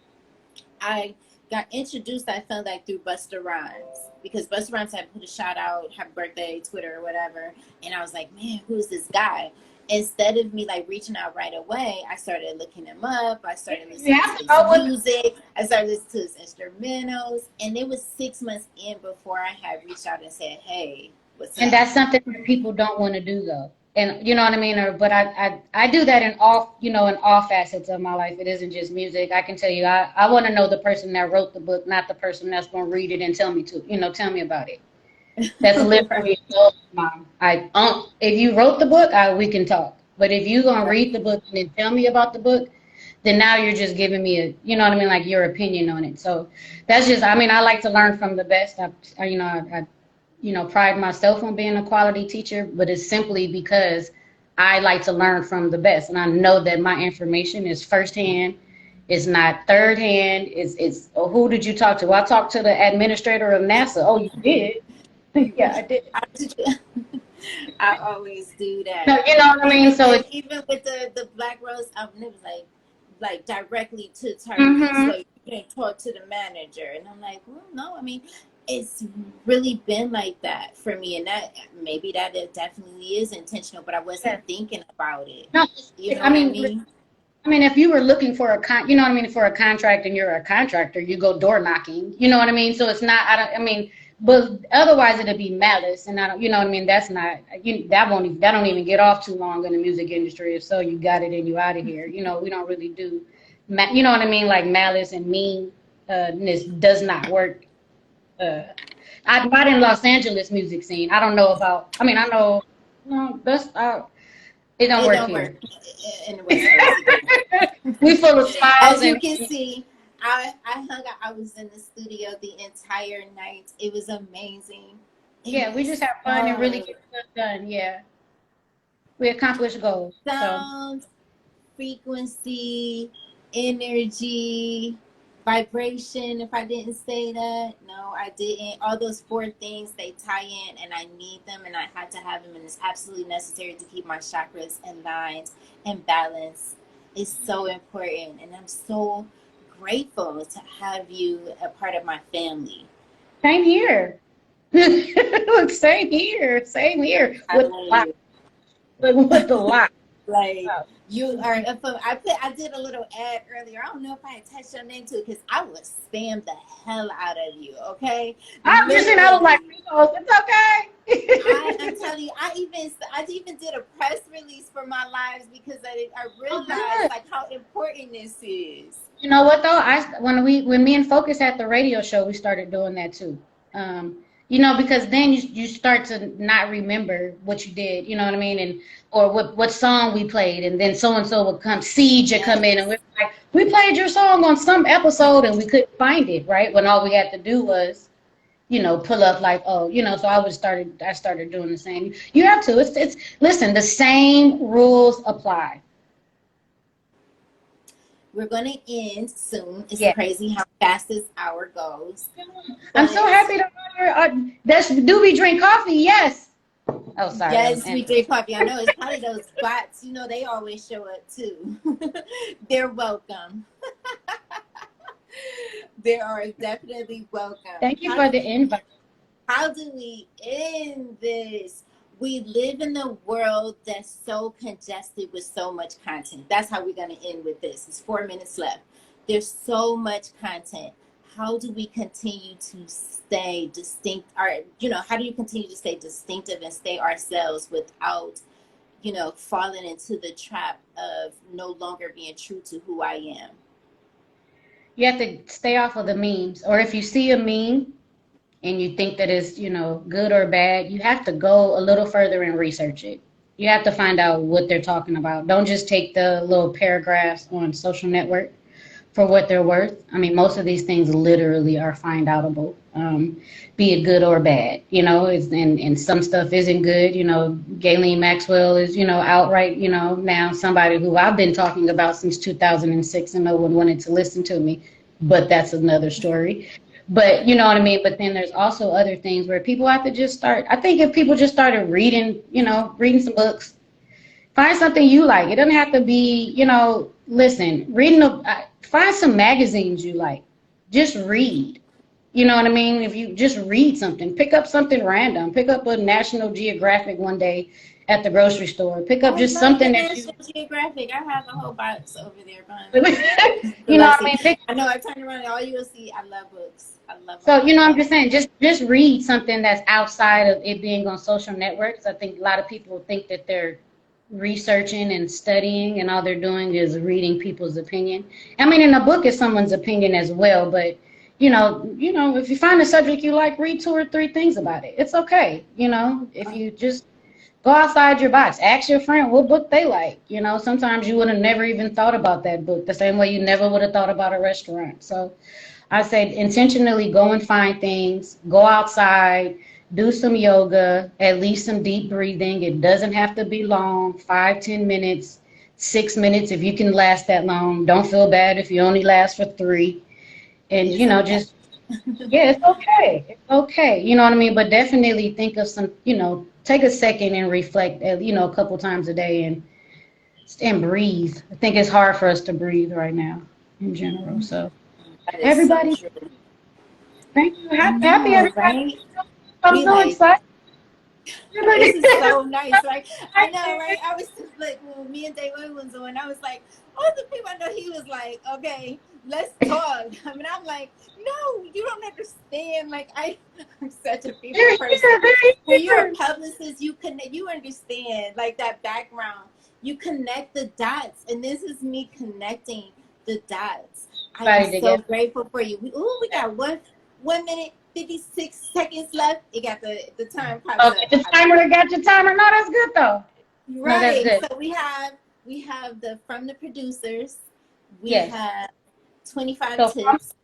I got introduced, I felt like, through Busta Rhymes, because Busta Rhymes had put a shout out, happy birthday, Twitter or whatever, and I was like, man, who's this guy? Instead of me like reaching out right away, I started looking him up. I started listening to his music. I started listening to his instrumentals, and it was 6 months in before I had reached out and said, hey, what's up? And that's something that people don't want to do, though. And you know what I mean? But I do that in all, you know, in all facets of my life. It isn't just music. I can tell you, I want to know the person that wrote the book, not the person that's going to read it and tell me tell me about it. That's literally mom. If you wrote the book, we can talk. But if you're going to read the book and then tell me about the book, then now you're just giving me a, you know what I mean, like your opinion on it. So that's just, I mean, I like to learn from the best. I pride myself on being a quality teacher, but it's simply because I like to learn from the best. And I know that my information is firsthand. It's not third hand. It's who did you talk to? Well, I talked to the administrator of NASA. Oh, you did? Yeah, I did. I always do that. No, you know what I mean? So even with the Black Rose album, it was like directly to target. So you can talk to the manager. And I'm like, well, no, I mean, it's really been like that for me, and that maybe that it definitely is intentional, but I wasn't thinking about it. No, you know what I mean? I mean, if you were looking for you know what I mean, for a contract and you're a contractor, you go door knocking. You know what I mean? So it's not. But otherwise it'd be malice, and you know what I mean. That's not. That don't even get off too long in the music industry. If so, you got it and you out of here. You know, we don't really do. You know what I mean? Like malice and meanness does not work. I'm not in Los Angeles music scene. I don't know about. I mean, I know. No, that's it don't work here. In the West We full of smiles. As you can see, I hung out. I was in the studio the entire night. It was amazing. Yeah, we just have fun and really get stuff done. Yeah, we accomplish goals. Sound, frequency, energy, vibration. If I didn't say that, no, I didn't. All those 4 things, they tie in, and I need them, and I had to have them, and it's absolutely necessary to keep my chakras aligned and balanced. It's so important, and I'm so grateful to have you a part of my family. Same here. Same here. Same here. With the lot. Like, you are. I did a little ad earlier. I don't know if I attached your name to it because I would spam the hell out of you. Okay. I'm just I was like, it's okay. I'm telling you, I even did a press release for my lives because I realized like how important this is. You know what though? When me and Focus had the radio show, we started doing that too. You know, because then you start to not remember what you did, you know what I mean, and or what song we played, and then so and so would come, Siege would come in, and we're like, we played your song on some episode, and we couldn't find it, right? When all we had to do was, you know, pull up like, oh, you know. So I started doing the same. You have to. It's listen, the same rules apply. We're going to end soon. It's crazy how fast this hour goes. I'm so happy to hear. Do we drink coffee? Yes. Oh, sorry. Yes, we drink coffee. I know it's probably those bots. You know, they always show up too. They're welcome. They are definitely welcome. Thank you for the invite. How do we end this? We live in a world that's so congested with so much content. That's how we're going to end with this. It's 4 minutes left. There's so much content. How do we continue to stay distinct? Or, you know, how do you continue to stay distinctive and stay ourselves without, you know, falling into the trap of no longer being true to who I am? You have to stay off of the memes. Or if you see a meme and you think that it's, you know, good or bad, you have to go a little further and research it. You have to find out what they're talking about. Don't just take the little paragraphs on social network for what they're worth. I mean, most of these things literally are find outable, be it good or bad, you know, and some stuff isn't good. You know, Ghislaine Maxwell is, you know, outright, you know, now somebody who I've been talking about since 2006 and no one wanted to listen to me, but that's another story. But you know what I mean? But then there's also other things where people have to just start. I think if people just started reading, you know, reading some books, find something you like. It doesn't have to be, you know, listen, find some magazines you like. just read. You know what I mean? If you just read something, pick up something random, pick up a National Geographic one day at the grocery store. Pick up I just love the something that you, National Geographic. I have a whole box over there you behind know me. what I mean? I know I turn around and all you will see, I love books. I love them. So, you know, I'm just saying, just read something that's outside of it being on social networks. I think a lot of people think that they're researching and studying, and all they're doing is reading people's opinion. I mean, in a book is someone's opinion as well, but if you find a subject you like, read 2 or 3 things about it. It's okay. If you just go outside your box, ask your friend what book they like. Sometimes you would have never even thought about that book the same way you never would have thought about a restaurant. So I said intentionally go and find things, go outside, do some yoga, at least some deep breathing. It doesn't have to be long, 5, 10 minutes, 6 minutes if you can last that long. Don't feel bad if you only last for 3. And, just, yeah, it's okay. It's okay. You know what I mean? But definitely think of some, take a second and reflect, a couple times a day and breathe. I think it's hard for us to breathe right now in general. So everybody, so true. thank you. I Happy know, everybody. right? I'm so excited. This is so nice, right? I know, right? I was just like, when me and David was on, I was like, all the people I know, he was like, okay, let's talk. I mean, I'm like, no, you don't understand. Like, I'm such a people person. When you're a publicist, you understand, like, that background. You connect the dots, and this is me connecting the dots. I'm so grateful for you. We got 1 minute, 56 seconds left. It got the time pops up. The timer got your timer. No, that's good though. Right. No, so we have from the producers. We have 25 tips.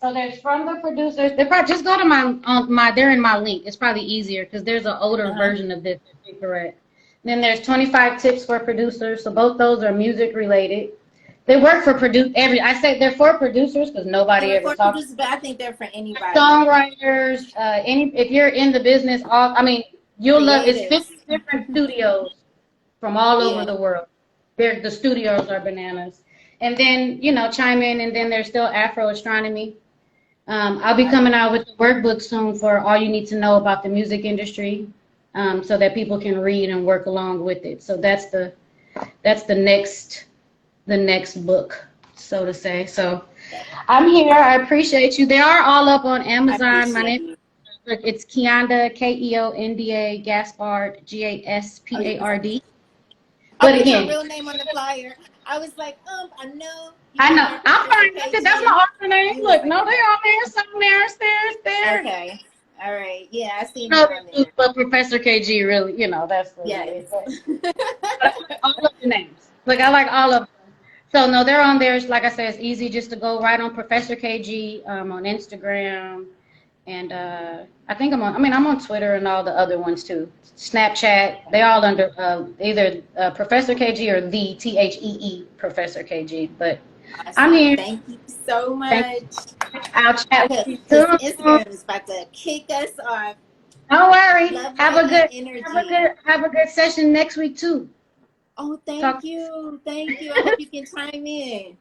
So there's from the producers. They probably just go to they're in my link. It's probably easier because there's an older version of this. Correct. Then there's 25 tips for producers. So both those are music related. They work for I say they're for producers because nobody ever talks. But I think they're for anybody. Songwriters, if you're in the business, you'll love. It's 50 different studios from all over the world. The studios are bananas. And then chime in, and then there's still Afro Astronomy. I'll be coming out with the workbook soon for all you need to know about the music industry, so that people can read and work along with it. So that's the next book, so to say. So I'm here. I appreciate you. They are all up on Amazon. My name it's Keonda, Keonda Gaspard, Gaspard. But again, your real name on the flyer. I was like, I know. I'm fine with it. That's my author name. Look, no, they're on there. Somewhere. It's there. Okay. All right. Yeah, I see. But Professor KG, really, that's really all of the names. Like I like all of them. So no, they're on there. Like I said, it's easy just to go right on Professor KG on Instagram, and I think I'm on Twitter and all the other ones too. Snapchat. They all under either Professor KG or the THEE Professor KG. But awesome. I'm here. Thank you so much. I'll chat with you soon. Instagram is about to kick us off. Don't worry. Have a good session next week too. Oh, thank you. I hope you can chime in.